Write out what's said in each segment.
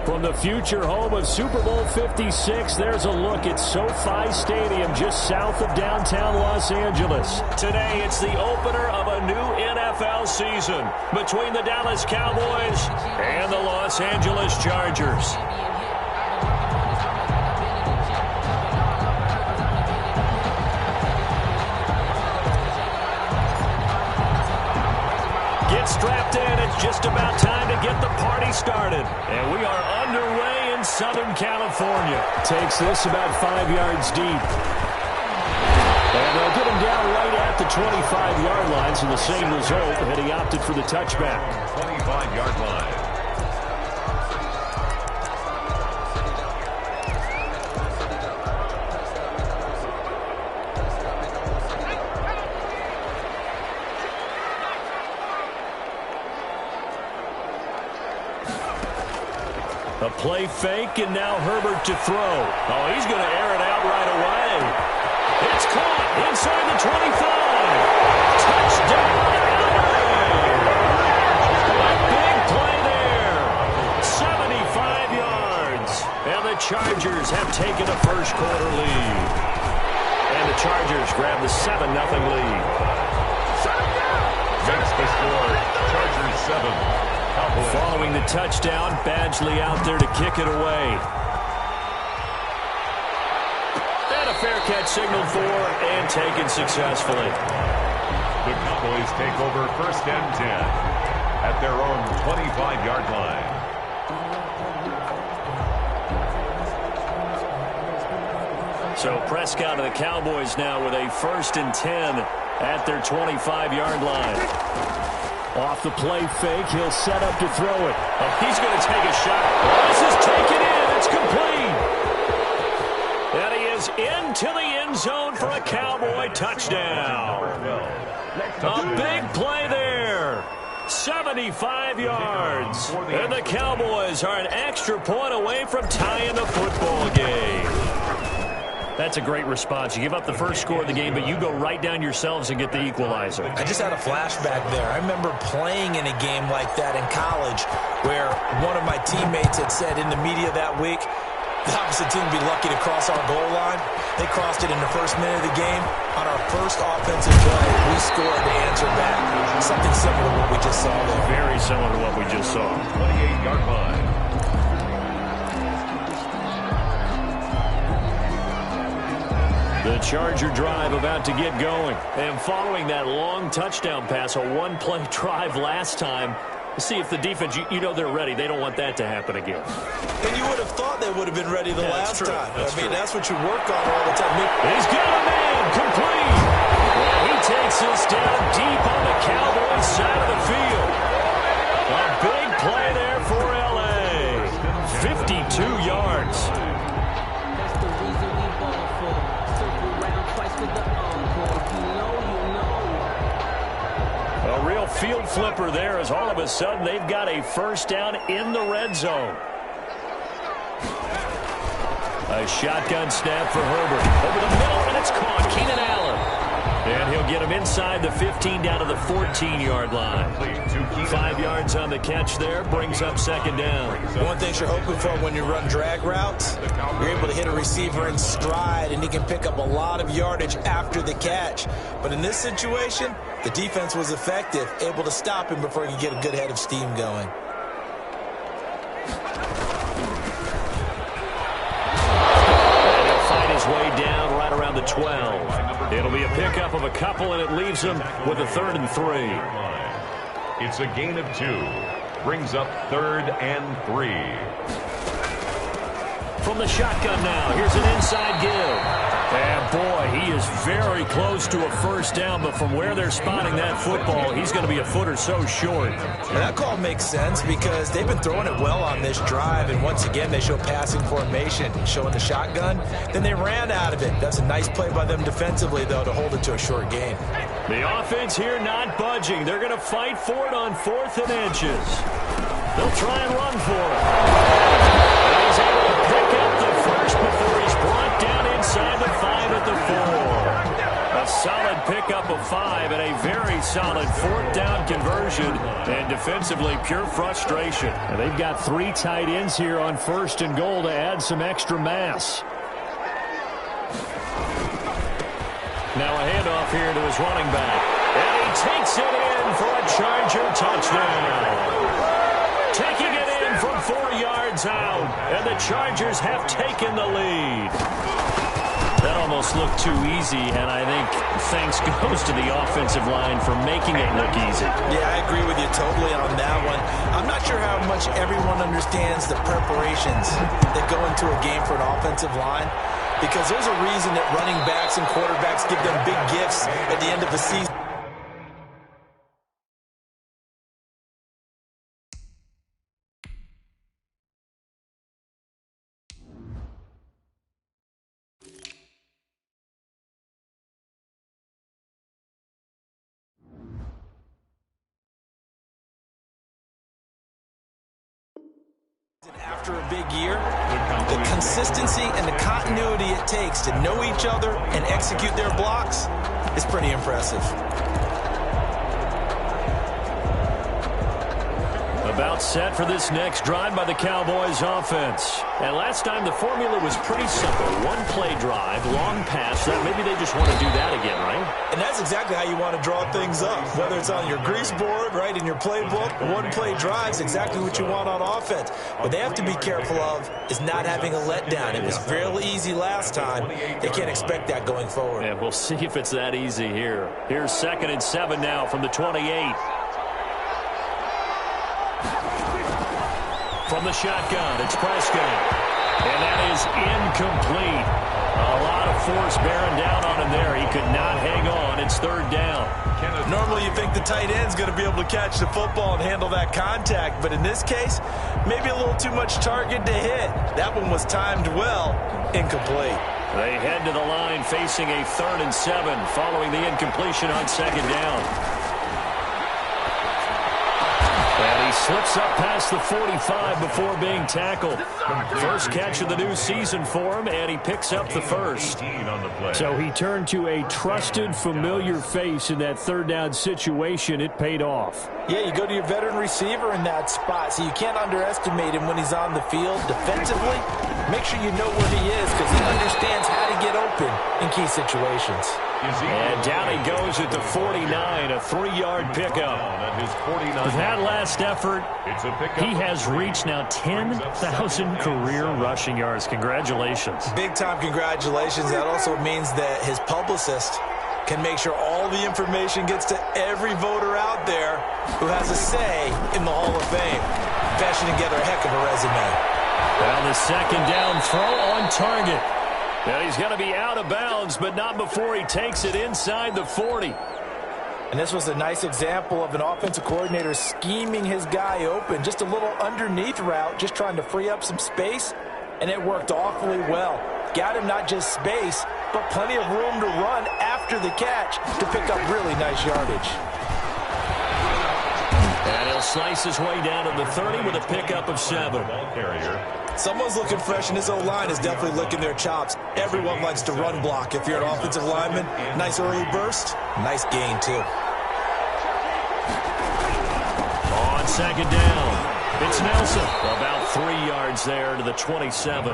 From the future home of Super Bowl 56, there's a look at SoFi Stadium just south of downtown Los Angeles. Today, it's the opener of a new NFL season between the Dallas Cowboys and the Los Angeles Chargers. Strapped in, it's just about time to get the party started. And we are underway in Southern California. Takes this about 5 yards deep. And they'll get him down right at the 25-yard line, so the same result, and he opted for the touchback. 25-yard line. A play fake, and now Herbert to throw. Oh, he's going to air it out right away. It's caught inside the 25. Touchdown, LA! A big play there. 75 yards. And the Chargers have taken a first-quarter lead. And the Chargers grab the 7-0 lead. Makes the score. Chargers 7. Following the touchdown, Badgley out there to kick it away. And a fair catch signaled for and taken successfully. The Cowboys take over 1st and 10 at their own 25-yard line. So Prescott and the Cowboys now with a 1st and 10 at their 25-yard line. Off the play fake, he'll set up to throw it. Oh, he's going to take a shot. Oh, this is taken in. It's complete. And he is into the end zone for a Cowboy touchdown. A big play there. 75 yards. And the Cowboys are an extra point away from tying the football game. That's a great response. You give up the first score of the game, but you go right down yourselves and get the equalizer. I just had a flashback there. I remember playing in a game like that in college where one of my teammates had said in the media that week, the opposite team would be lucky to cross our goal line. They crossed it in the first minute of the game. On our first offensive play, we scored to answer back. Something similar to what we just saw there. Very similar to what we just saw. 28-yard line. The Charger drive about to get going. And following that long touchdown pass, a one-play drive last time, see if the defense, you know they're ready. They don't want that to happen again. And you would have thought they would have been ready the last time. That's what you work on all the time. He's got a man, complete. And he takes this down deep on the Cowboys side of the field. A big play there for L.A. 52 yards. A real field flipper there as all of a sudden they've got a first down in the red zone. A shotgun snap for Herbert. Over the middle, and it's caught. Keenan Allen. And he'll get him inside the 15 down to the 14-yard line. 5 yards on the catch there. Brings up second down. One thing you're hoping for when you run drag routes, you're able to hit a receiver in stride, and he can pick up a lot of yardage after the catch. But in this situation, the defense was effective, able to stop him before he could get a good head of steam going. And he'll fight his way down right around the 12. It'll be a pickup of a couple, and it leaves him with a 3rd and 3. It's a gain of 2. Brings up 3rd and 3. From the shotgun now, here's an inside give. And boy, he is very close to a first down, but from where they're spotting that football, he's going to be a foot or so short. And that call makes sense because they've been throwing it well on this drive, and once again, they show passing formation, showing the shotgun. Then they ran out of it. That's a nice play by them defensively, though, to hold it to a short gain. The offense here not budging. They're going to fight for it on 4th and inches. They'll try and run for it. And he's able to pick up the first before he's brought down inside the 5 at the 4. A solid pickup of 5 and a very solid fourth down conversion, and defensively pure frustration. And they've got 3 tight ends here on 1st and goal to add some extra mass. Now a handoff here to his running back. And he takes it in for a Charger touchdown. Taking it in from 4 yards out, and the Chargers have taken the lead. That almost looked too easy, and I think thanks goes to the offensive line for making it look easy. Yeah, I agree with you totally on that one. I'm not sure how much everyone understands the preparations that go into a game for an offensive line, because there's a reason that running backs and quarterbacks give them big gifts at the end of the season. After a big year, the consistency and the continuity it takes to know each other and execute their blocks is pretty impressive. About set for this next drive by the Cowboys offense. And last time the formula was pretty simple. One play drive, long pass. That maybe they just want to do that again, right? And that's exactly how you want to draw things up. Whether it's on your grease board, right, in your playbook, one play drive is exactly what you want on offense. What they have to be careful of is not having a letdown. It was fairly easy last time. They can't expect that going forward. And we'll see if it's that easy here. Here's 2nd and 7 now from the 28. From the shotgun, it's Prescott. And that is incomplete. A lot of force bearing down on him there. He could not hang on. It's 3rd down. Normally you think the tight end's going to be able to catch the football and handle that contact. But in this case, maybe a little too much target to hit. That one was timed well. Incomplete. They head to the line facing a 3rd and 7 following the incompletion on 2nd down. And he slips up past the 45 before being tackled. First catch of the new season for him, and he picks up the first. So he turned to a trusted, familiar face in that 3rd down situation. It paid off. Yeah, you go to your veteran receiver in that spot, so you can't underestimate him when he's on the field defensively. Make sure you know where he is because he understands how to get open in key situations. And down he goes at the 49, a 3-yard pickup. With that last effort, he has reached now 10,000 career rushing yards. Congratulations. Big-time congratulations. That also means that his publicist can make sure all the information gets to every voter out there who has a say in the Hall of Fame. Fashioning together a heck of a resume. Well, the 2nd down throw on target. Now he's going to be out of bounds, but not before he takes it inside the 40. And this was a nice example of an offensive coordinator scheming his guy open. Just a little underneath route, just trying to free up some space, and it worked awfully well. Got him not just space, but plenty of room to run after the catch to pick up really nice yardage. And he'll slice his way down to the 30 with a pickup of 7. Someone's looking fresh, and this O-line is definitely licking their chops. Everyone likes to run block. If you're an offensive lineman, nice early burst, nice gain too. On 2nd down, it's Nelson. About 3 yards there to the 27.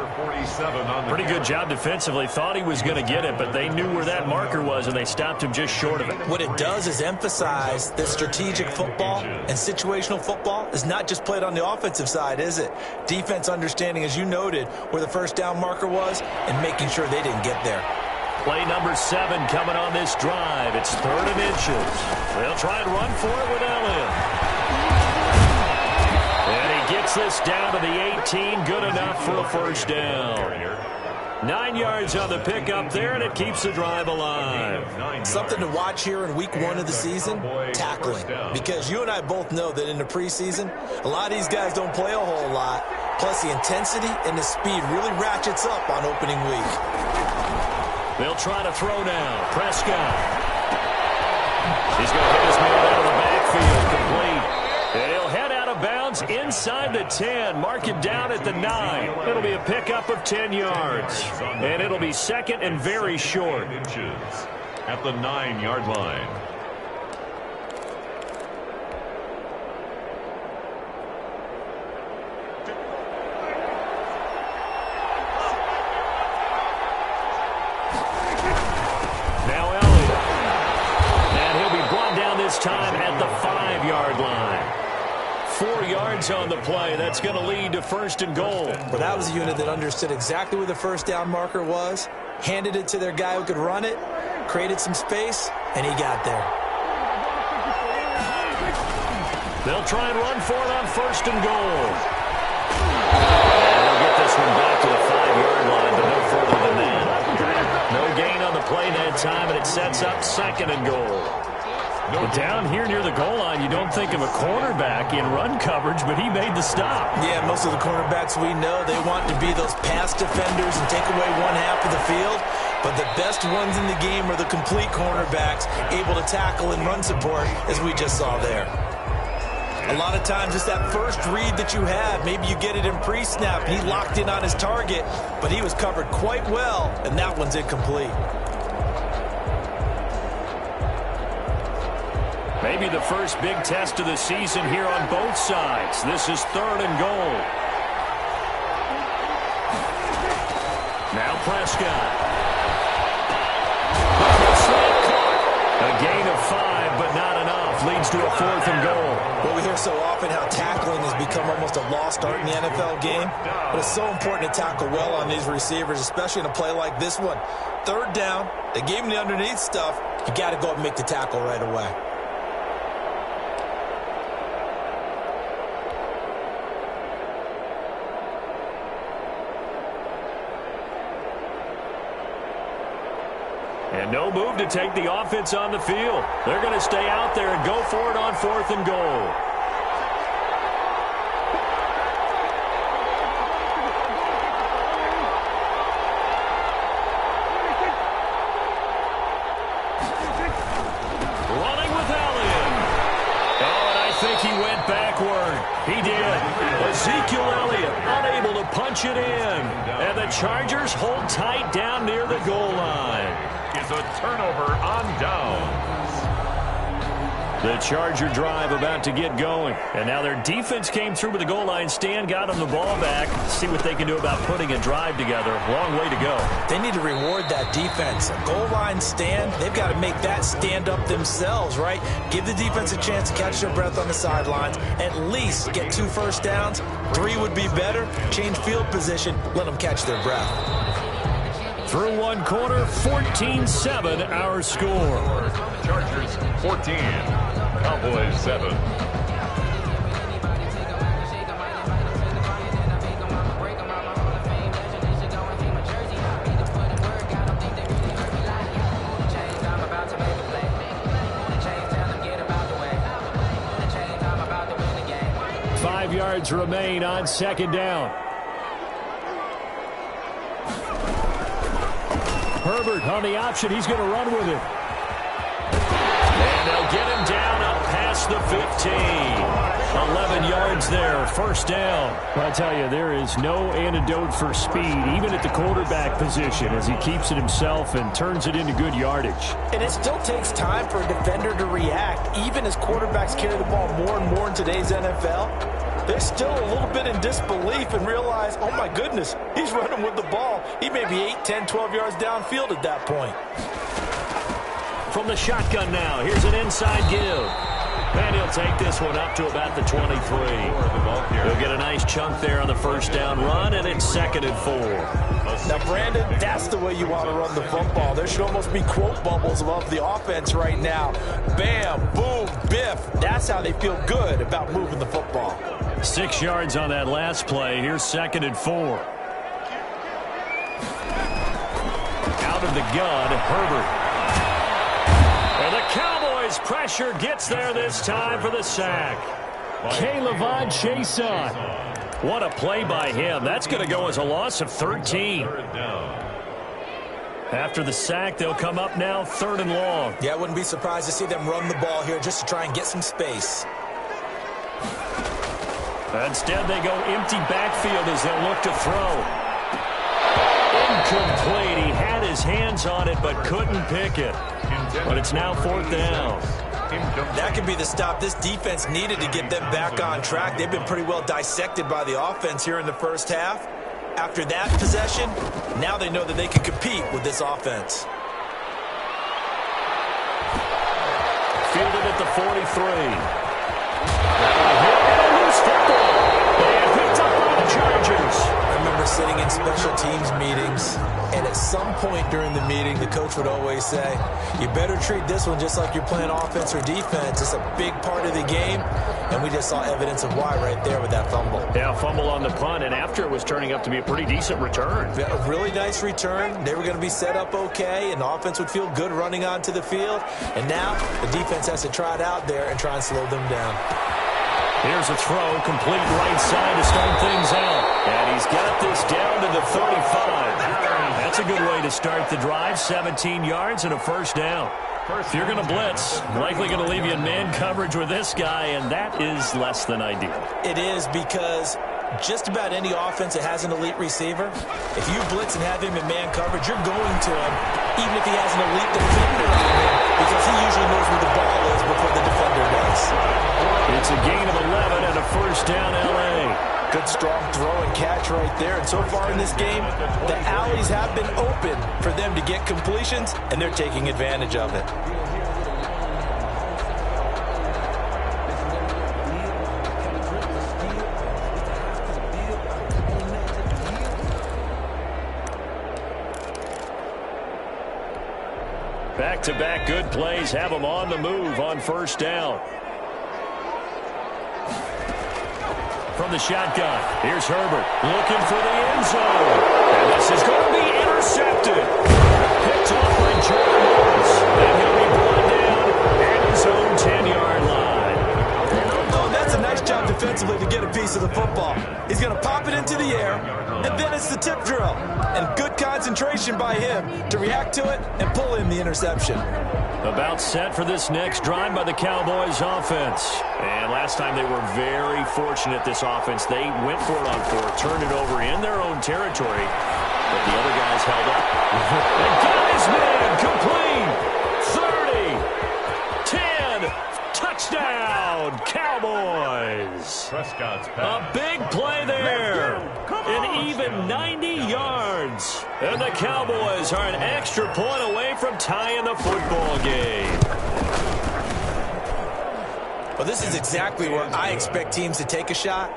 Pretty good job defensively. Thought he was going to get it, but they knew where that marker was, and they stopped him just short of it. What it does is emphasize that strategic football and situational football is not just played on the offensive side, is it? Defense understanding, as you noted, where the 1st down marker was and making sure they didn't get there. Play number 7 coming on this drive. It's 3rd and inches. They'll try and run for it with Elliott. And he gets this down to the 18. Good enough for a 1st down. 9 yards on the pickup there, and it keeps the drive alive. Something to watch here in week 1 of the season, tackling. Because you and I both know that in the preseason, a lot of these guys don't play a whole lot. Plus, the intensity and the speed really ratchets up on opening week. They'll try to throw now. Prescott. He's going to hit his man out of the backfield. Complete. And he'll head out of bounds inside the 10. Mark him down at the 9. It'll be a pickup of 10 yards. And it'll be 2nd and very short. At the 9-yard line. this time at the 5-yard line. 4 yards on the play. That's going to lead to 1st and goal. Well, that was a unit that understood exactly where the first down marker was, handed it to their guy who could run it, created some space, and he got there. They'll try and run for it on 1st and goal. And they'll get this one back to the 5-yard line, but no further than that. No gain on the play that time, and it sets up 2nd and goal. But down here near the goal line, you don't think of a cornerback in run coverage, but he made the stop. Yeah, most of the cornerbacks we know, they want to be those pass defenders and take away one half of the field. But the best ones in the game are the complete cornerbacks, able to tackle and run support, as we just saw there. A lot of times it's that first read that you have. Maybe you get it in pre-snap. He locked in on his target, but he was covered quite well, and that one's incomplete. Maybe the first big test of the season here on both sides. This is 3rd and goal. Now Prescott. A gain of 5, but not enough. Leads to a 4th and goal. Well, we hear so often how tackling has become almost a lost art in the NFL game. But it's so important to tackle well on these receivers, especially in a play like this one. 3rd down, they gave him the underneath stuff. You got to go up and make the tackle right away. And no move to take the offense on the field. They're going to stay out there and go for it on 4th and goal. Running with Elliott. Oh, and I think he went backward. He did. Ezekiel Elliott unable to punch it in. And the Chargers hold tight down near the goal line. Is a turnover on downs. The Charger drive about to get going. And now their defense came through with the goal line stand, got them the ball back. See what they can do about putting a drive together. Long way to go. They need to reward that defense. A goal line stand, they've got to make that stand up themselves, right? Give the defense a chance to catch their breath on the sidelines. At least get 2 first downs. 3 would be better. Change field position. Let them catch their breath. Through 1 quarter, 14-7 our score. Chargers 14, Cowboys 7. Five yards remain on 2nd down. Herbert on the option. He's going to run with it. And they'll get him down up past the 15. 11 yards there. 1st down. Well, I tell you, there is no antidote for speed, even at the quarterback position, as he keeps it himself and turns it into good yardage. And it still takes time for a defender to react, even as quarterbacks carry the ball more and more in today's NFL. They're still a little bit in disbelief and realize, oh my goodness, he's running with the ball. He may be 8, 10, 12 yards downfield at that point. From the shotgun now, here's an inside give. And he'll take this one up to about the 23. He'll get a nice chunk there on the 1st down run, and it's 2nd and 4. Now, Brandon, that's the way you want to run the football. There should almost be quote bubbles above the offense right now. Bam, boom, biff. That's how they feel good about moving the football. 6 yards on that last play. Here's 2nd and 4. Out of the gun, Herbert. And the Cowboys pressure gets there this time for the sack. K'Lavon Chaisson. What a play by him. That's going to go as a loss of 13. After the sack, they'll come up now 3rd and long. Yeah, I wouldn't be surprised to see them run the ball here just to try and get some space. Instead, they go empty backfield as they'll look to throw. Incomplete. He had his hands on it but couldn't pick it. But it's now 4th down. That could be the stop this defense needed to get them back on track. They've been pretty well dissected by the offense here in the 1st half. After that possession, now they know that they can compete with this offense. fielded at the 43. That'll hit and a loose football. And picked up by the Chargers. I remember sitting in special teams meetings, and at some point during the meeting, the coach would always say, you better treat this one just like you're playing offense or defense. It's a big part of the game, and we just saw evidence of why right there with that fumble. Yeah, fumble on the punt, and after it was turning up to be a pretty decent return. A really nice return. They were going to be set up okay, and the offense would feel good running onto the field. And now the defense has to try it out there and try and slow them down. Here's a throw, complete right side to start things out. And he's got this down to the 35. That's a good way to start the drive. 17 yards and a first down. If you're going to blitz, likely going to leave you in man coverage with this guy, and that is less than ideal. It is, because just about any offense that has an elite receiver, if you blitz and have him in man coverage, you're going to him, even if he has an elite defender on him, because he usually knows where the ball is before the defender does. It's a gain of 11 and a first down, L.A. Good, strong throw and catch right there. And so far in this game, the alleys have been open for them to get completions, and they're taking advantage of it. Back-to-back good plays have them on the move on first down. From the shotgun, here's Herbert looking for the end zone. And this is going to be intercepted. Picked off by Jordan Lawrence. And he'll be brought down at his own 10-yard line. Oh, that's a nice job defensively to get a piece of the football. He's going to pop it into the air, and then it's the tip drill. And good concentration by him to react to it and pull in the interception. About set for this next drive by the Cowboys offense. And last time they were very fortunate, this offense. They went for it on fourth, turned it over in their own territory, but the other guys held up. And got his man complete. 30, 10, touchdown, Cowboys. Prescott's A pass. big play there. An even 90 yards. And the Cowboys are an extra point away from tying the football game. Well, this is exactly where I expect teams to take a shot.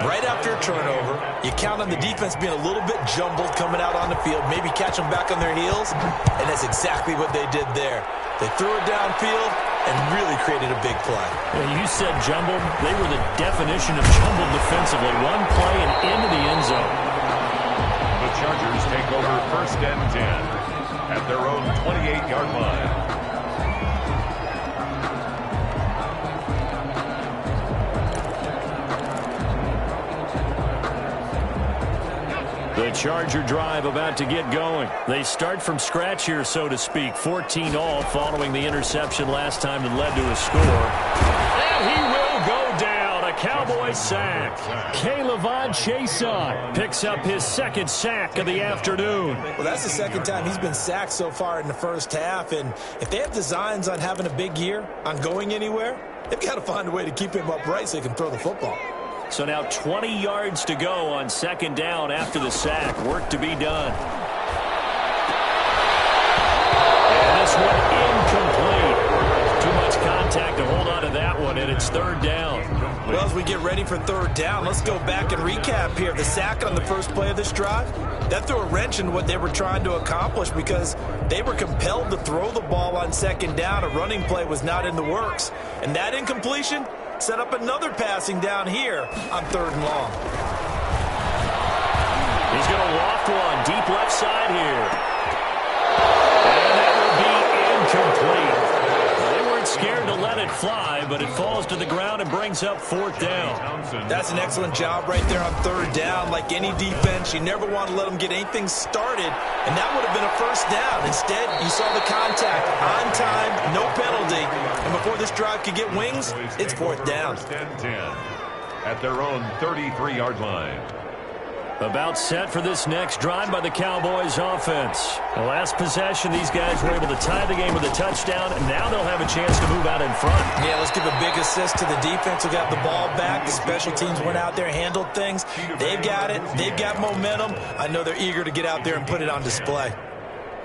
Right after a turnover, you count on the defense being a little bit jumbled coming out on the field, maybe catch them back on their heels, and that's exactly what they did there. They threw it downfield and really created a big play. You said jumbled. They were the definition of jumbled defensively. One play and into the end zone. The Chargers take over first and 10 at their own 28-yard line. The Charger drive about to get going. They start from scratch here, so to speak. 14 all following the interception last time that led to a score. And he will go down. A Cowboy sack. K'Lavon Chaisson picks up his second sack of the afternoon. Well, that's the second time he's been sacked so far in the first half. And if they have designs on having a big year, on going anywhere, they've got to find a way to keep him upright so he can throw the football. So now 20 yards to go on second down after the sack. Work to be done. And this one incomplete. Too much contact to hold on to that one, and it's third down. Well, as we get ready for third down, let's go back and recap here. The sack on the first play of this drive, that threw a wrench in what they were trying to accomplish because they were compelled to throw the ball on second down. A running play was not in the works. And that incompletion set up another passing down here on third and long. He's going to loft one deep left side here. And that will be incomplete. They weren't scared to let it fly, but it falls to the ground and brings up fourth down. That's an excellent job right there on third down. Like any defense, you never want to let them get anything started, and that would have been a first down. Instead, you saw the contact on time, no penalty, and before this drive could get wings, it's fourth down. First and 10 at their own 33-yard line. About set for this next drive by the Cowboys offense. The last possession, these guys were able to tie the game with a touchdown, and now they'll have a chance to move out in front. Yeah, let's give a big assist to the defense who got the ball back. The special teams went out there, handled things. They've got it. They've got momentum. I know they're eager to get out there and put it on display.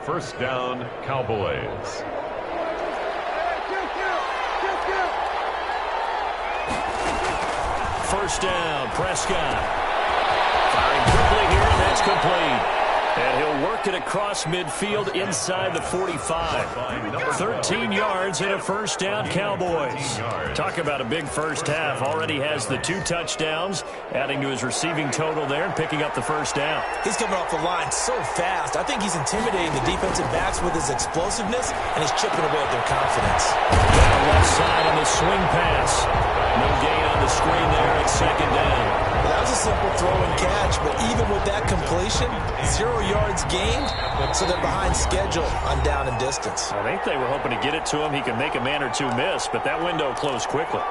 First down, Cowboys. First down, Prescott. Firing quickly here, and that's complete. And he'll work it across midfield inside the 45. 13 yards and a first down, Cowboys. Talk about a big first half. Already has the 2 touchdowns, adding to his receiving total there and picking up the first down. He's coming off the line so fast. I think he's intimidating the defensive backs with his explosiveness, and he's chipping away at their confidence. Down left side on the swing pass. No gain on the screen there at second down. That was a simple throw and catch, but even with that completion, 0 yards gained, so they're behind schedule on down and distance. I think they were hoping to get it to him. He could make a man or two miss, but that window closed quickly.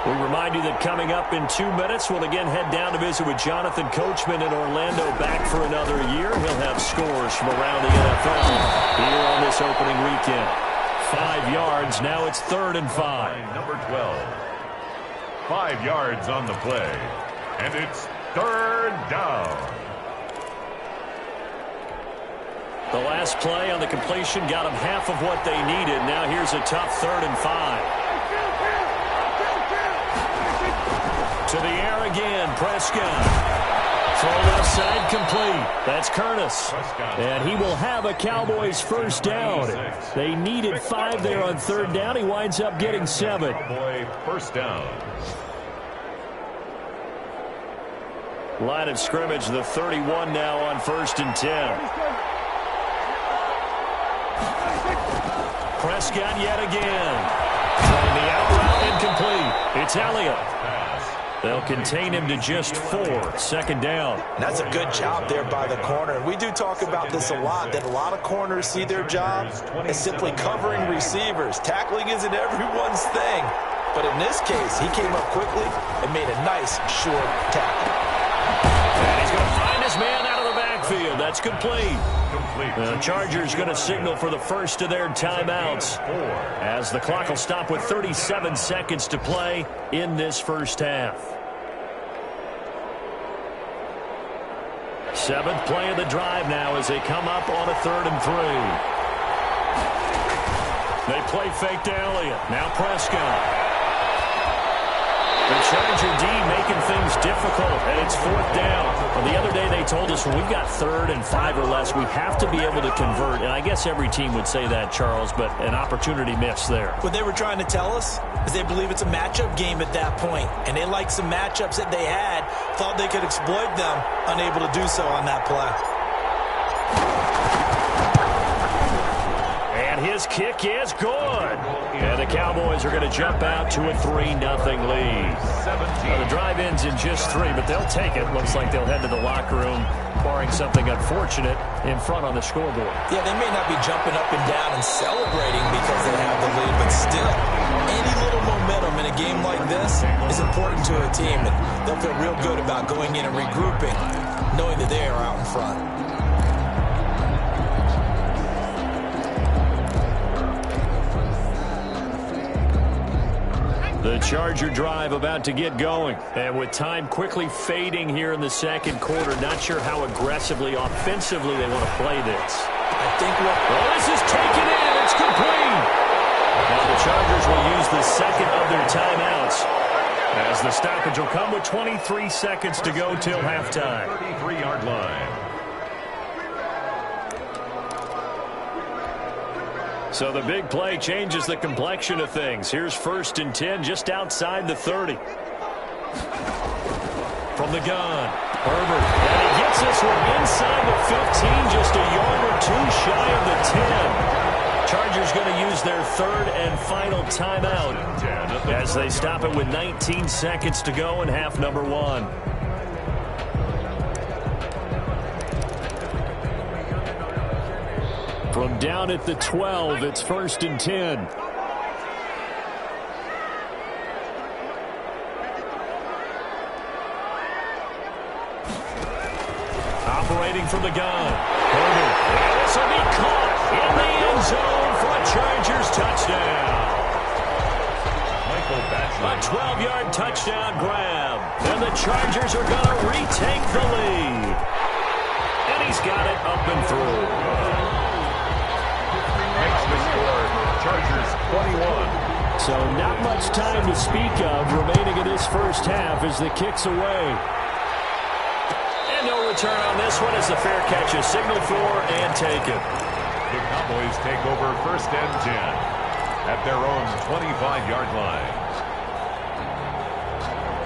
We remind you that coming up in 2 minutes, we'll again head down to visit with Jonathan Coachman in Orlando, back for another year. He'll have scores from around the NFL here on this opening weekend. 5 yards, now it's 3rd and 5. Number 12. 5 yards on the play, and it's 3rd down. The last play on the completion got them half of what they needed. Now here's a tough 3rd and 5. To the air again, Prescott. Throw left side complete. That's Curtis. And he will have a Cowboys first down. They needed 5 there on 3rd down. He winds up getting 7. Cowboy first down. Line of scrimmage, the 31 now on 1st and 10. Prescott yet again. Throwing the out route incomplete. It's Elliott. They'll contain him to just 4. 2nd down. And that's a good job there by the corner. And we do talk about this a lot, that a lot of corners see their job as simply covering receivers. Tackling isn't everyone's thing. But in this case, he came up quickly and made a nice, short tackle. And he's going to find his man out of the backfield. That's complete. The Chargers going to signal for the first of their timeouts, as the clock will stop with 37 seconds to play in this first half. 7th play of the drive now as they come up on a 3rd and 3. They play fake to Elliott. Now Prescott. The Charger D making things difficult, and it's 4th down. Well, the other day they told us when we've got 3rd and 5 or less, we have to be able to convert. And I guess every team would say that, Charles, but an opportunity missed there. What they were trying to tell us is they believe it's a matchup game at that point, and they liked some matchups that they had, thought they could exploit them, unable to do so on that play. And his kick is good. And the Cowboys are going to jump out to a 3-0 lead. Well, the drive ends in just 3, but they'll take it. Looks like they'll head to the locker room, barring something unfortunate, in front on the scoreboard. Yeah, they may not be jumping up and down and celebrating because they have the lead, but still, any little momentum in a game like this is important to a team, and they'll feel real good about going in and regrouping, knowing that they are out in front. The Charger drive about to get going. And with time quickly fading here in the 2nd quarter, not sure how aggressively, offensively they want to play this. I think this is taken in. It's complete. Now the Chargers will use the 2nd of their timeouts, as the stoppage will come with 23 seconds to go till halftime. 33-yard line. So the big play changes the complexion of things. Here's 1st and 10 just outside the 30. From the gun, Herbert. And he gets this one inside the 15, just a yard or 2 shy of the 10. Chargers going to use their 3rd and final timeout as they stop it with 19 seconds to go in half number 1. From down at the 12, it's 1st and 10. Operating from the gun. Herbert. This will be caught in the end zone for a Chargers touchdown. A 12-yard touchdown grab. And the Chargers are going to retake the lead. And he's got it up and through. Makes the score Chargers 21, So not much time to speak of remaining in this first half as the kick's away. And no return on this one as the fair catch is signaled for and taken. The Cowboys take over 1st and 10 at their own 25-yard line.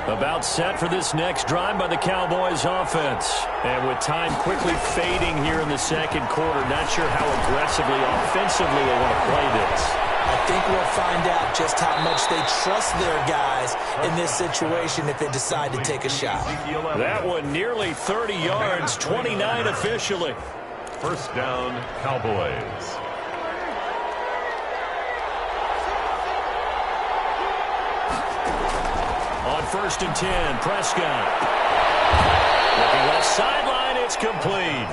About set for this next drive by the Cowboys offense. And with time quickly fading here in the second quarter, not sure how aggressively, offensively they want to play this. I think we'll find out just how much they trust their guys in this situation if they decide to take a shot. That one nearly 30 yards, 29 officially. 1st down, Cowboys. On 1st and 10, Prescott. Looking left sideline, it's complete.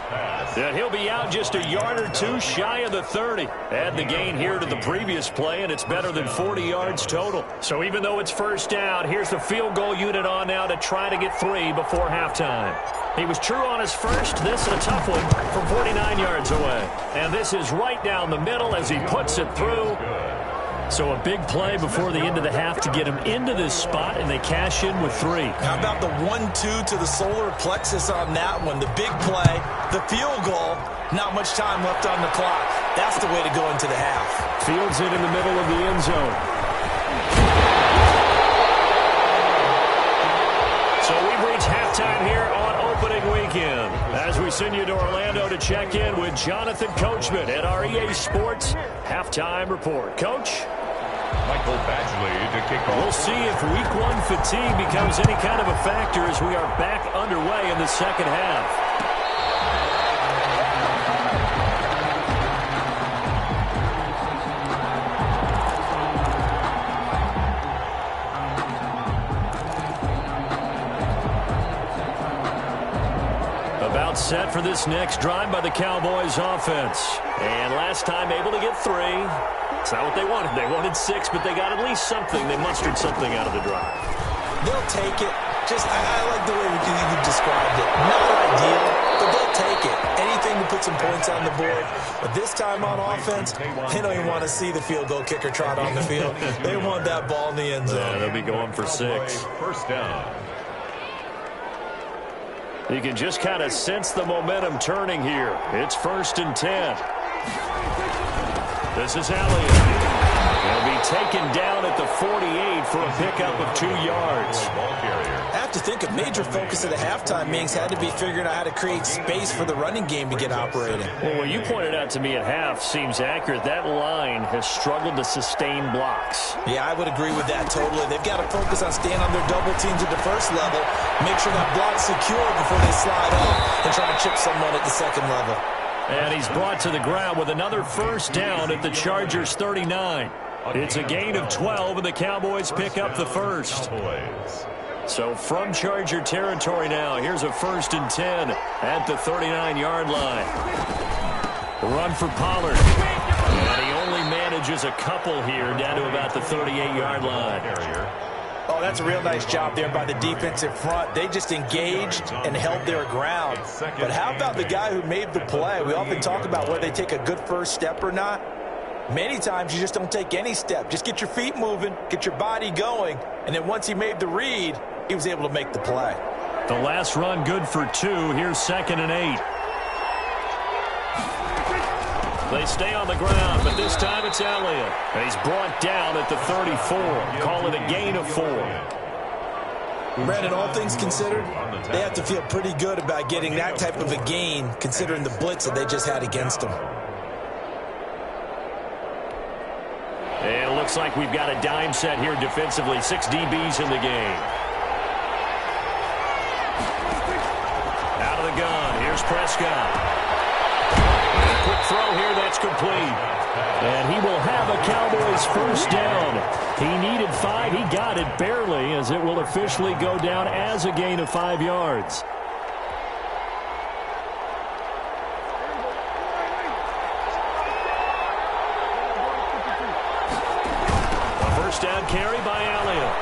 And he'll be out just a yard or two shy of the 30. Add the gain here to the previous play, and it's better than 40 yards total. So even though it's 1st down, here's the field goal unit on now to try to get 3 before halftime. He was true on his first. This a tough one from 49 yards away. And this is right down the middle as he puts it through. So a big play before the end of the half to get him into this spot, and they cash in with 3. How about the 1-2 to the solar plexus on that one? The big play, the field goal, not much time left on the clock. That's the way to go into the half. Fields it in the middle of the end zone. So we've reached halftime here on opening weekend as we send you to Orlando to check in with Jonathan Coachman at our EA Sports Halftime Report. Coach? Michael Badgley to kick off. We'll see if Week 1 fatigue becomes any kind of a factor as we are back underway in the second half. About set for this next drive by the Cowboys offense. And last time able to get 3. It's not what they wanted. They wanted 6, but they got at least something. They mustered something out of the drive. They'll take it. I like the way you described it. Not ideal, but they'll take it. Anything to put some points on the board. But this time on offense, they don't even want to see the field goal kicker trot on the field. They want that ball in the end zone. Yeah, they'll be going for 6. 1st down. You can just kind of sense the momentum turning here. It's 1st and 10. This is Elliott. He'll be taken down at the 48 for a pickup of 2 yards. I have to think a major focus of the halftime meetings had to be figuring out how to create space for the running game to get operating. Well, what you pointed out to me at half seems accurate. That line has struggled to sustain blocks. Yeah, I would agree with that totally. They've got to focus on staying on their double teams at the first level, make sure that block's secure before they slide off and try to chip someone at the second level. And he's brought to the ground with another 1st down at the Chargers 39. It's a gain of 12, and the Cowboys pick up the 1st. So from Charger territory now, here's a 1st and 10 at the 39-yard line. Run for Pollard. And he only manages a couple here down to about the 38-yard line. Oh, that's a real nice job there by the defensive front. They just engaged and held their ground. But how about the guy who made the play? We often talk about whether they take a good first step or not. Many times you just don't take any step. Just get your feet moving, get your body going, and then once he made the read, he was able to make the play. The last run good for 2. Here's 2nd and 8. They stay on the ground, but this time it's Elliott. And he's brought down at the 34. Call it a gain of 4. Brandon, all things considered, they have to feel pretty good about getting that type of a gain considering the blitz that they just had against them. And it looks like we've got a dime set here defensively. 6 DBs in the game. Out of the gun. Here's Prescott. Quick throw here, that's complete. And he will have a Cowboys 1st down. He needed 5. He got it barely as it will officially go down as a gain of 5 yards. A 1st down carry by Elliott.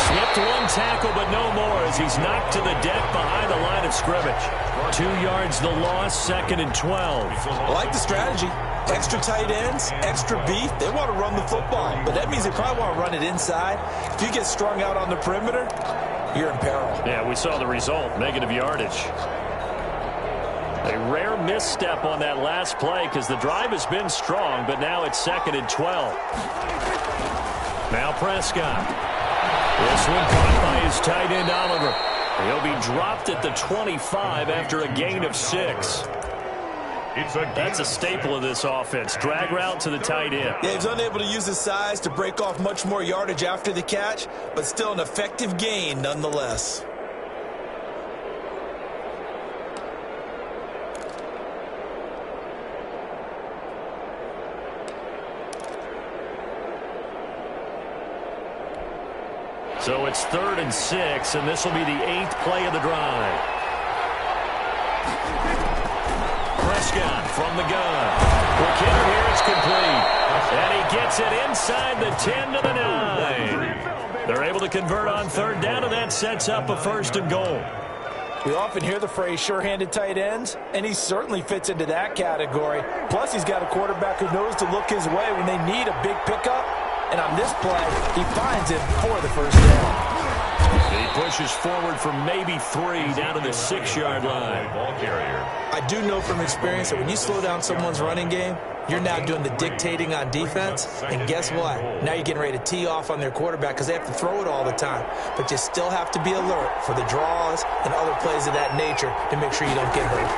Slipped 1 tackle, but no more as he's knocked to the deck behind the line of scrimmage. 2 yards the loss, 2nd and 12. I like the strategy. Extra tight ends, extra beef, they want to run the football. But that means they probably want to run it inside. If you get strung out on the perimeter, you're in peril. Yeah, we saw the result, negative yardage. A rare misstep on that last play because the drive has been strong, but now it's 2nd and 12. Now Prescott. This one caught by his tight end, Oliver. He'll be dropped at the 25 after a gain of 6. That's a staple of this offense. Drag route to the tight end. Yeah, he's unable to use his size to break off much more yardage after the catch, but still an effective gain nonetheless. So it's 3rd and 6, and this will be the 8th play of the drive. Prescott from the gun. Quick hitter here, it's complete. And he gets it inside the 10 to the 9. They're able to convert on 3rd down, and that sets up a 1st and goal. We often hear the phrase sure-handed tight ends, and he certainly fits into that category. Plus, he's got a quarterback who knows to look his way when they need a big pickup. And on this play, he finds it for the 1st down. He pushes forward from maybe 3 down to the 6-yard line. Ball carrier. I do know from experience that when you slow down someone's running game, you're now doing the dictating on defense. And guess what? Now you're getting ready to tee off on their quarterback because they have to throw it all the time. But you still have to be alert for the draws and other plays of that nature to make sure you don't get hurt.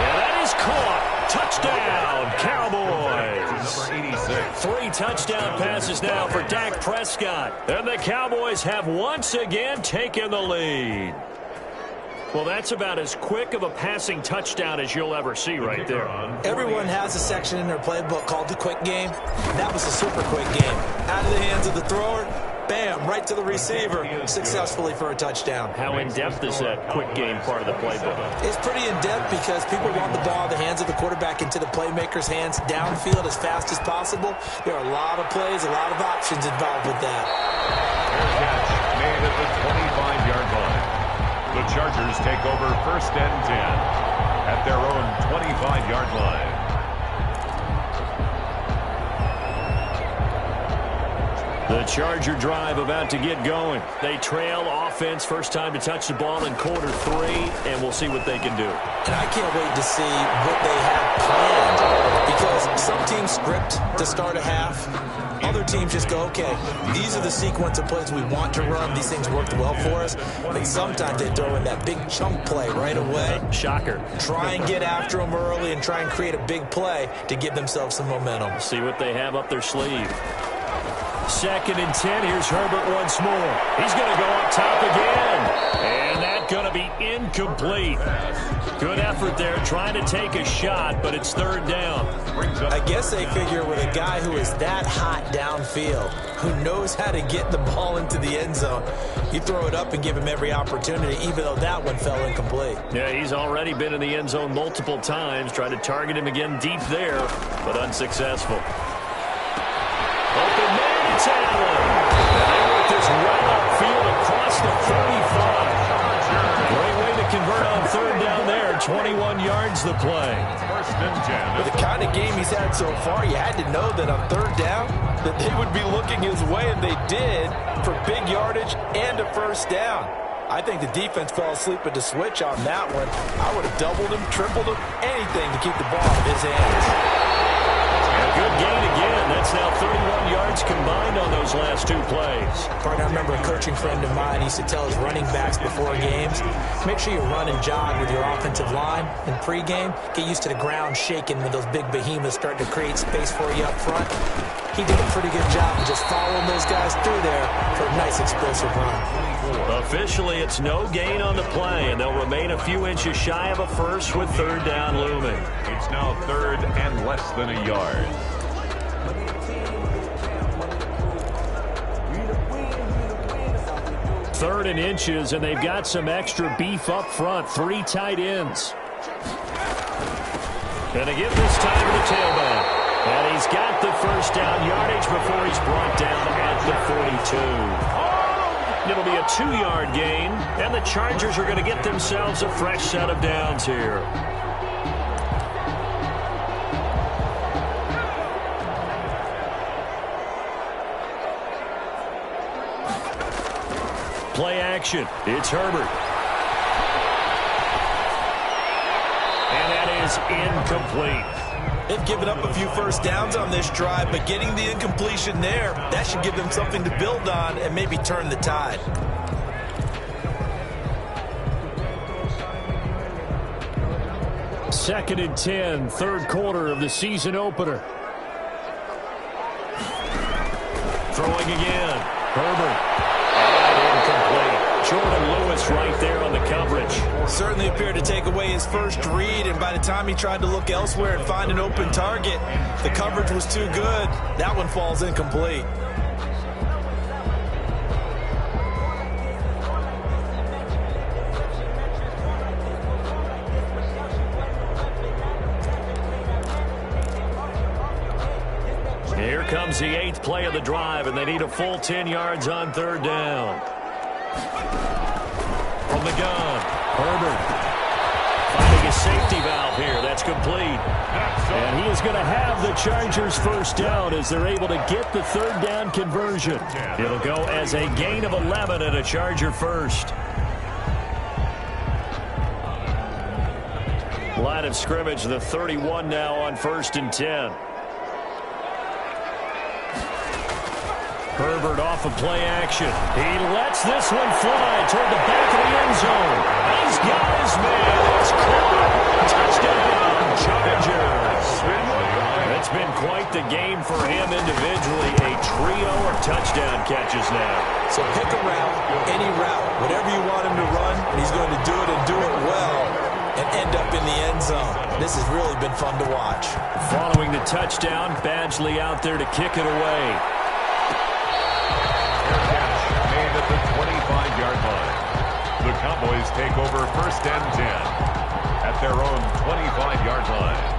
Yeah, that is caught. Touchdown, Cowboys. Number 86. 3 touchdown passes now for Dak Prescott. And the Cowboys have once again taken the lead. Well, that's about as quick of a passing touchdown as you'll ever see right there. Everyone has a section in their playbook called the quick game. That was a super quick game. Out of the hands of the thrower, bam, right to the receiver, successfully for a touchdown. How in-depth is that quick game part of the playbook? It's pretty in-depth because people want the ball in the hands of the quarterback into the playmaker's hands downfield as fast as possible. There are a lot of plays, a lot of options involved with that. Fair catch made at the 25-yard line. The Chargers take over 1st and 10 at their own 25-yard line. The Charger drive about to get going. They trail offense, first time to touch the ball in quarter 3, and we'll see what they can do. And I can't wait to see what they have planned because some teams script to start a half. Other teams just go, okay, these are the sequence of plays we want to run. These things worked well for us. But sometimes they throw in that big chunk play right away. Shocker. Try and get after them early and try and create a big play to give themselves some momentum. See what they have up their sleeve. 2nd and 10. Here's Herbert once more. He's going to go up top again. And that's going to be incomplete. Good effort there trying to take a shot, but it's 3rd down. I guess they figure with a guy who is that hot downfield, who knows how to get the ball into the end zone, you throw it up and give him every opportunity, even though that one fell incomplete. Yeah, he's already been in the end zone multiple times. Tried to target him again deep there, but unsuccessful. Open man, it's Allen. And they work this right upfield across the 35. Great way to convert on 3rd down there. 21 yards the play. 1st and 10. With the kind of game he's had so far, you had to know that on 3rd down that they would be looking his way, and they did, for big yardage and a 1st down. I think the defense fell asleep at the switch on that one. I would have doubled him, tripled him, anything to keep the ball in his hands. Good gain again. That's now 31 yards combined on those last 2 plays. Partner, I remember a coaching friend of mine used to tell his running backs before games, make sure you run and jog with your offensive line. In pregame, get used to the ground shaking when those big behemoths start to create space for you up front. He did a pretty good job of just following those guys through there for a nice explosive run. Officially, it's no gain on the play, and they'll remain a few inches shy of a 1st with 3rd down looming. It's now 3rd and less than a yard. Third and inches, and they've got some extra beef up front. 3 tight ends. And again this time to the tailback. And he's got the 1st down yardage before he's brought down at the 42. It'll be a 2-yard gain, and the Chargers are going to get themselves a fresh set of downs here. play action. It's Herbert. And that is incomplete. They've given up a few first downs on this drive, but getting the incompletion there, that should give them something to build on and maybe turn the tide. Second and 10, third quarter of the season opener. Throwing again. Herbert. And incomplete. Jordan Lewis right there on the coverage. Certainly appeared to take away his first read, and by the time he tried to look elsewhere and find an open target, the coverage was too good. That one falls incomplete. Here comes the 8th play of the drive, and they need a full 10 yards on third down. From the gun, Herbert finding a safety valve here. That's complete. And he is going to have the Chargers first down as they're able to get the third down conversion. It'll go as a gain of 11 and a Charger first. Line of scrimmage, the 31 now on 1st and 10. Herbert off of play action. He lets this one fly toward the back of the end zone. He's got his man. It's caught. Touchdown, Chargers. It's been quite the game for him individually. A trio of touchdown catches now. So pick a route, any route, whatever you want him to run, he's going to do it and do it well and end up in the end zone. This has really been fun to watch. Following the touchdown, Badgley out there to kick it away. At the 25-yard line. The Cowboys take over 1st and 10 at their own 25-yard line.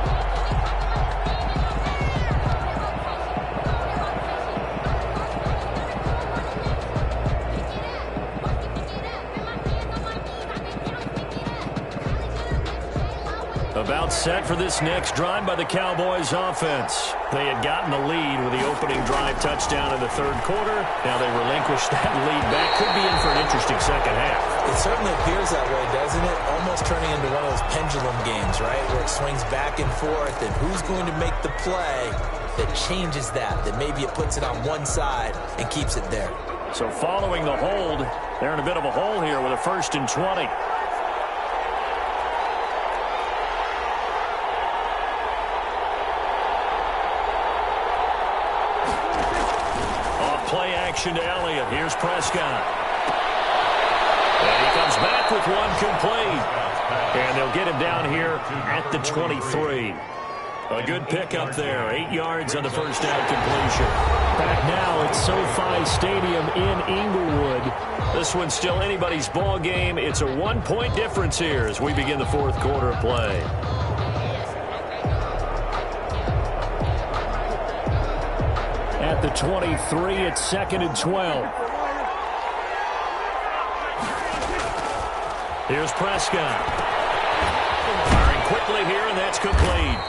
About set for this next drive by the Cowboys offense. They had gotten the lead with the opening drive touchdown in the third quarter. Now they relinquished that lead back. Could be in for an interesting second half. It certainly appears that way, doesn't it? Almost turning into one of those pendulum games, right? Where it swings back and forth, and who's going to make the play that changes that maybe it puts it on one side and keeps it there. So following the hold, they're in a bit of a hole here with a 1st and 20. To Elliott. Here's Prescott. And he comes back with one complete. And they'll get him down here at the 23. A good pickup there. 8 yards on the first down completion. Back now at SoFi Stadium in Inglewood. This one's still anybody's ball game. It's a 1-point difference here as we begin the fourth quarter of play. At the 23, it's 2nd and 12. Here's Prescott. Firing quickly here, and that's complete.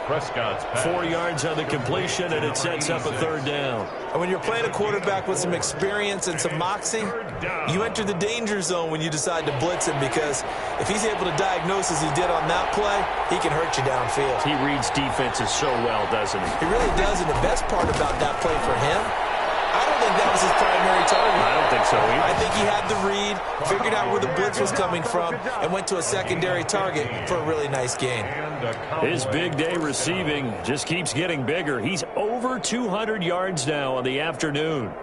Prescott's pass. 4 yards on the completion, and it sets up a third down. And when you're playing a quarterback with some experience and some moxie, you enter the danger zone when you decide to blitz him, because if he's able to diagnose as he did on that play, he can hurt you downfield. He reads defenses so well, doesn't he? He really does, and the best part about that play for him, I don't think that was his primary target. I don't think so either. I think he had the read, figured out where the blitz was coming from, and went to a secondary target for a really nice gain. His big day receiving just keeps getting bigger. He's over 200 yards now on the afternoon.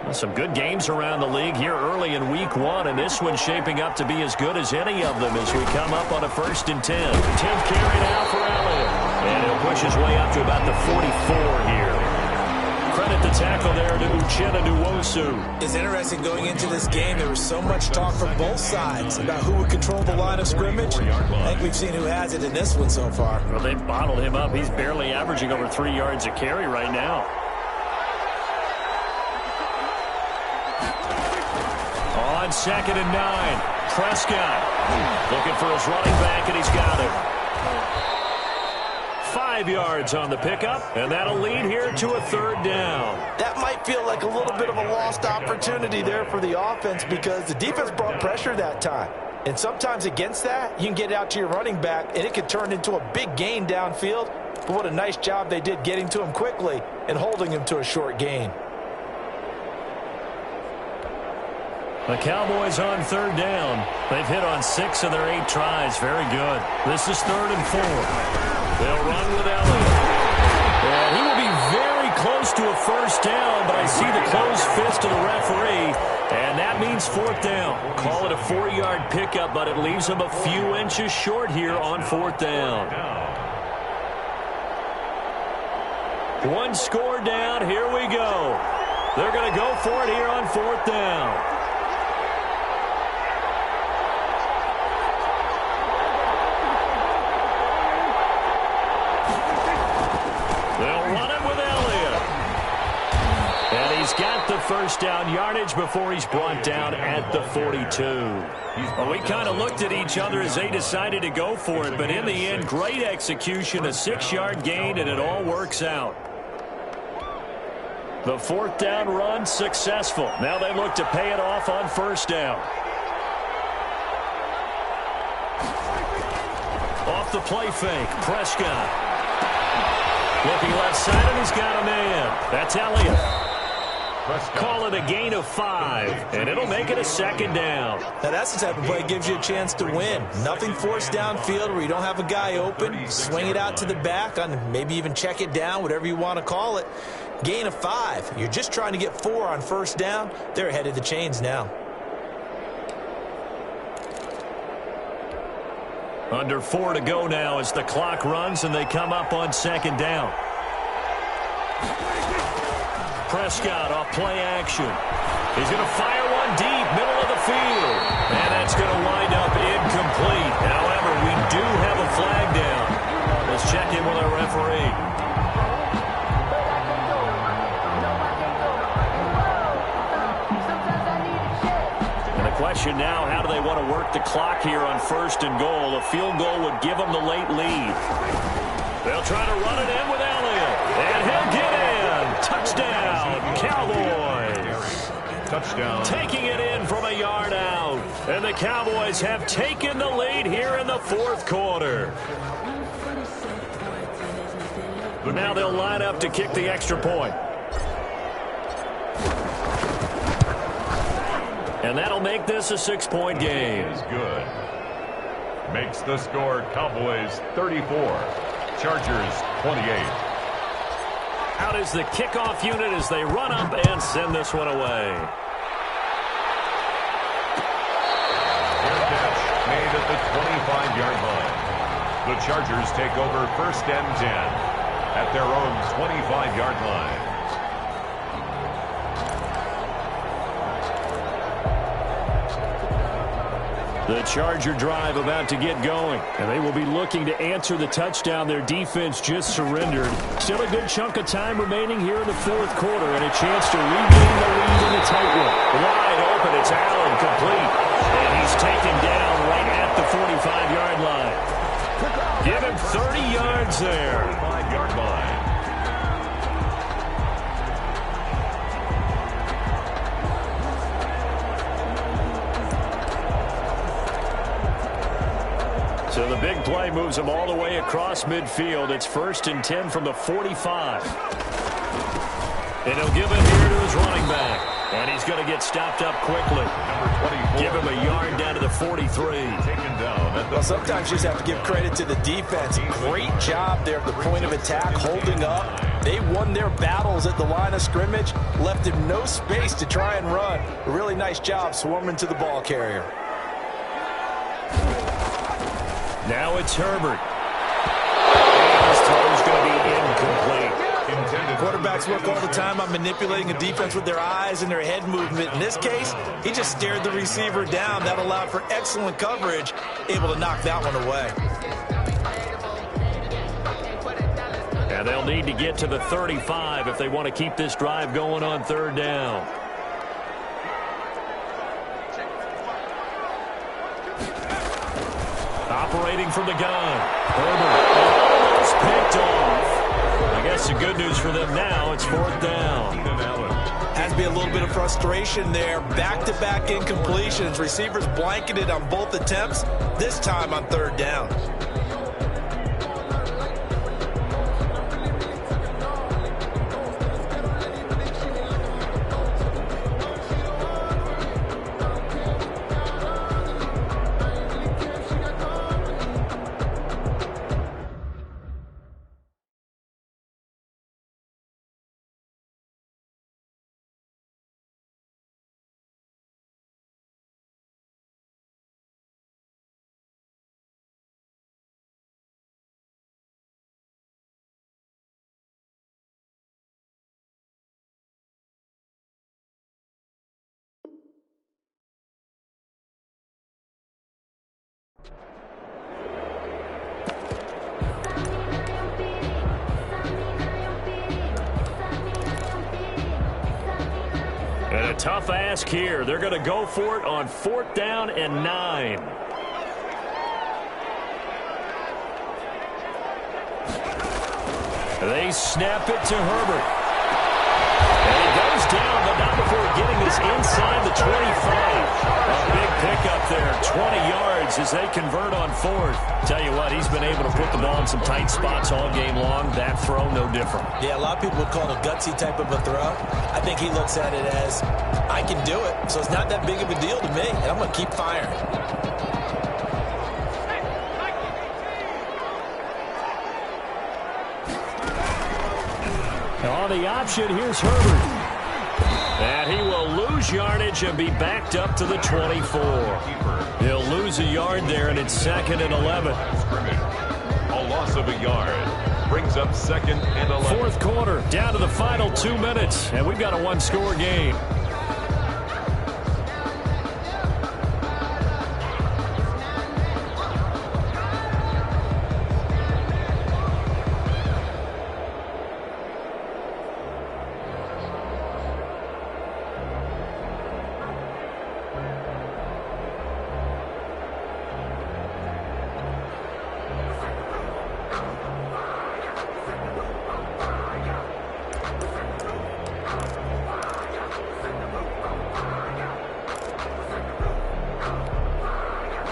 Well, some good games around the league here early in week 1, and this one's shaping up to be as good as any of them as we come up on a 1st and 10. 10th carry now for Elliott. And he'll push his way up to about the 44 here. Credit the tackle there to Uchenna Nwosu. It's interesting going into this game. There was so much talk from both sides about who would control the line of scrimmage. I think we've seen who has it in this one so far. Well, they've bottled him up. He's barely averaging over 3 yards a carry right now. On 2nd and 9, Prescott looking for his running back, and he's got it. 5 yards on the pickup, and that'll lead here to a 3rd down. That might feel like a little bit of a lost opportunity there for the offense because the defense brought pressure that time. And sometimes against that, you can get it out to your running back, and it could turn into a big gain downfield. But what a nice job they did getting to him quickly and holding him to a short gain. The Cowboys on 3rd down. They've hit on 6 of their 8 tries. Very good. This is 3rd and 4. They'll run with Elliott. And he will be very close to a 1st down, but I see the closed fist of the referee, and that means 4th down. Call it a 4-yard pickup, but it leaves him a few inches short here on 4th down. 1 score down. Here we go. They're going to go for it here on 4th down. He's got the 1st down yardage before he's brought down at the 42. Well, we kind of looked at each other as they decided to go for it, but in the end, great execution, a 6-yard gain, and it all works out. The 4th down run successful. Now they look to pay it off on 1st down. Off the play fake, Prescott. Looking left side, and he's got a man. That's Elliott. Call it a gain of 5, and it'll make it a 2nd down. Now that's the type of play that gives you a chance to win. Nothing forced downfield where you don't have a guy open. Swing it out to the back, maybe even check it down, whatever you want to call it. Gain of 5. You're just trying to get 4 on 1st down. They're ahead of the chains now. Under 4 to go now as the clock runs, and they come up on 2nd down. Prescott off play action. He's going to fire one deep, middle of the field. And that's going to wind up incomplete. However, we do have a flag down. Let's check in with our referee. And the question now, how do they want to work the clock here on 1st and goal? A field goal would give them the late lead. They'll try to run it in with Elliott. And he'll get in. Touchdown, Cowboys. Touchdown. Taking it in from a yard out. And the Cowboys have taken the lead here in the 4th quarter. Now they'll line up to kick the extra point. And that'll make this a 6-point game. Is good. Makes the score Cowboys 34. Chargers 28. Out is the kickoff unit as they run up and send this one away. Fair catch made at the 25-yard line. The Chargers take over 1st and 10 at their own 25-yard line. The Charger drive about to get going, and they will be looking to answer the touchdown their defense just surrendered. Still a good chunk of time remaining here in the 4th quarter, and a chance to regain the lead in the tight one. Wide open, it's Allen, complete, and he's taken down right at the 45-yard line. Give him 30 yards there. 5-yard line. So the big play moves him all the way across midfield. It's 1st and 10 from the 45. And he'll give it here to his running back. And he's going to get stopped up quickly. Number 24. Give him a yard down to the 43. Taken down at the Well, sometimes you just have to give credit to the defense. Great job there at the point of attack, holding up. They won their battles at the line of scrimmage, left him no space to try and run. A really nice job swarming to the ball carrier. Now it's Herbert. And his throw's going to be incomplete. Quarterbacks work all the time on manipulating a defense with their eyes and their head movement. In this case, he just stared the receiver down. That allowed for excellent coverage, able to knock that one away. And they'll need to get to the 35 if they want to keep this drive going on 3rd down. Operating from the gun. Herbert almost picked picked off. I guess the good news for them now, it's 4th down. Has to be a little bit of frustration there. Back-to-back incompletions. Receivers blanketed on both attempts, this time on 3rd down. And a tough ask here. They're going to go for it on 4th down and 9. They snap it to Herbert. And he goes down, but not before getting this inside the 25. A big pickup there, 20 yards as they convert on 4th. Tell you what, he's been able to put the ball in some tight spots all game long. That throw, no different. Yeah, a lot of people would call it a gutsy type of a throw. I think he looks at it as, I can do it, so it's not that big of a deal to me, and I'm going to keep firing. On the option, here's Herbert. And he will lose yardage and be backed up to the 24. He'll lose a yard there, and it's 2nd and 11. A loss of a yard brings up 2nd and 11. 4th quarter, down to the final 2 minutes, and we've got a one-score game.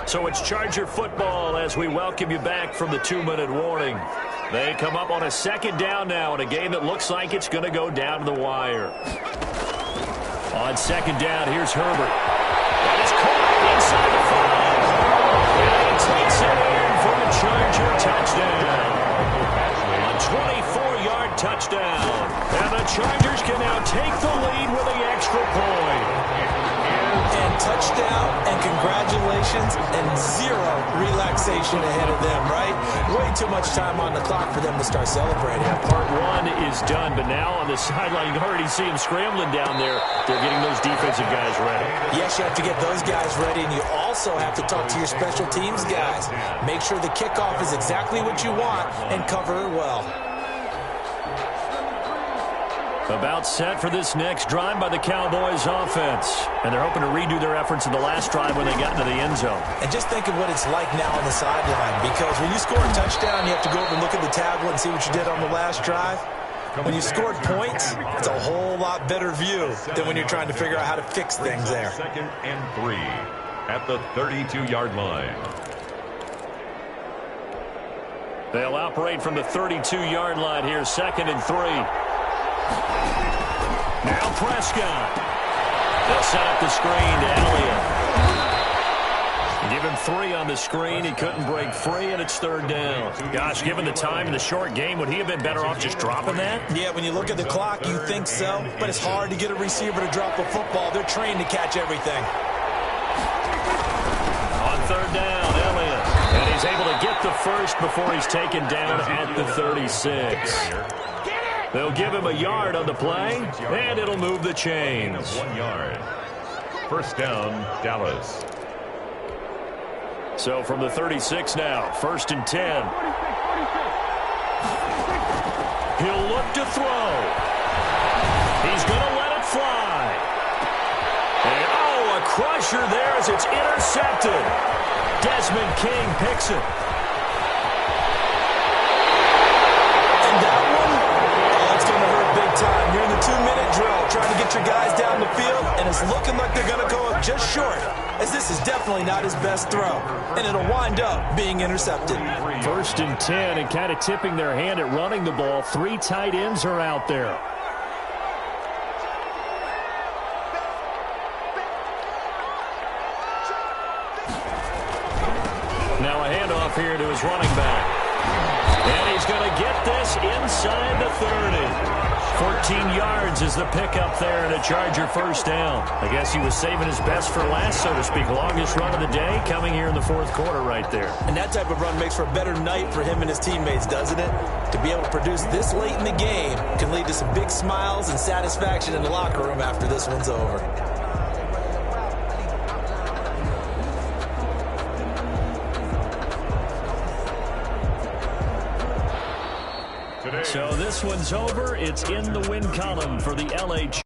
So it's Charger football as we welcome you back from the 2-minute warning. They come up on a 2nd down now in a game that looks like it's going to go down to the wire. On 2nd down, here's Herbert. And it's caught inside the 5. And he takes it in for a Charger touchdown. A 24-yard touchdown. And the Chargers can now take the lead with the extra point. And touchdown and congratulations and zero relaxation ahead of them, right? Way too much time on the clock for them to start celebrating. Part 1 is done, but now on the sideline, you can already see them scrambling down there. They're getting those defensive guys ready. Yes, you have to get those guys ready, and you also have to talk to your special teams guys. Make sure the kickoff is exactly what you want and cover it well. About set for this next drive by the Cowboys offense. And they're hoping to redo their efforts in the last drive when they got into the end zone. And just think of what it's like now on the sideline, because when you score a touchdown, you have to go over and look at the tablet and see what you did on the last drive. When you scored points, it's a whole lot better view than when you're trying to figure out how to fix things there. 2nd and 3 at the 32-yard line. They'll operate from the 32-yard line here, 2nd and 3. Now Prescott. They'll set up the screen to Elliott. Give him 3 on the screen. He couldn't break free, and it's 3rd down. Gosh, given the time in the short game, would he have been better off just dropping that? Yeah, when you look at the clock, you think so. But it's hard to get a receiver to drop a football. They're trained to catch everything. On 3rd down, Elliott. And he's able to get the first before he's taken down at the 36. They'll give him a yard on the play, and it'll move the chains. 1 yard. 1st down, Dallas. So from the 36 now, 1st and 10. He'll look to throw. He's going to let it fly. And oh, a crusher there as it's intercepted. Desmond King picks it. It's looking like they're going to go up just short, as this is definitely not his best throw, and it'll wind up being intercepted. 1st and 10, and kind of tipping their hand at running the ball. 3 tight ends are out there. Now a handoff here to his running back. And he's going to get this inside the 30. 14 yards is the pickup there, and a Charger first down. I guess he was saving his best for last, so to speak. Longest run of the day coming here in the 4th quarter right there. And that type of run makes for a better night for him and his teammates, doesn't it? To be able to produce this late in the game can lead to some big smiles and satisfaction in the locker room after this one's over. So this one's over. It's in the win column for the LH.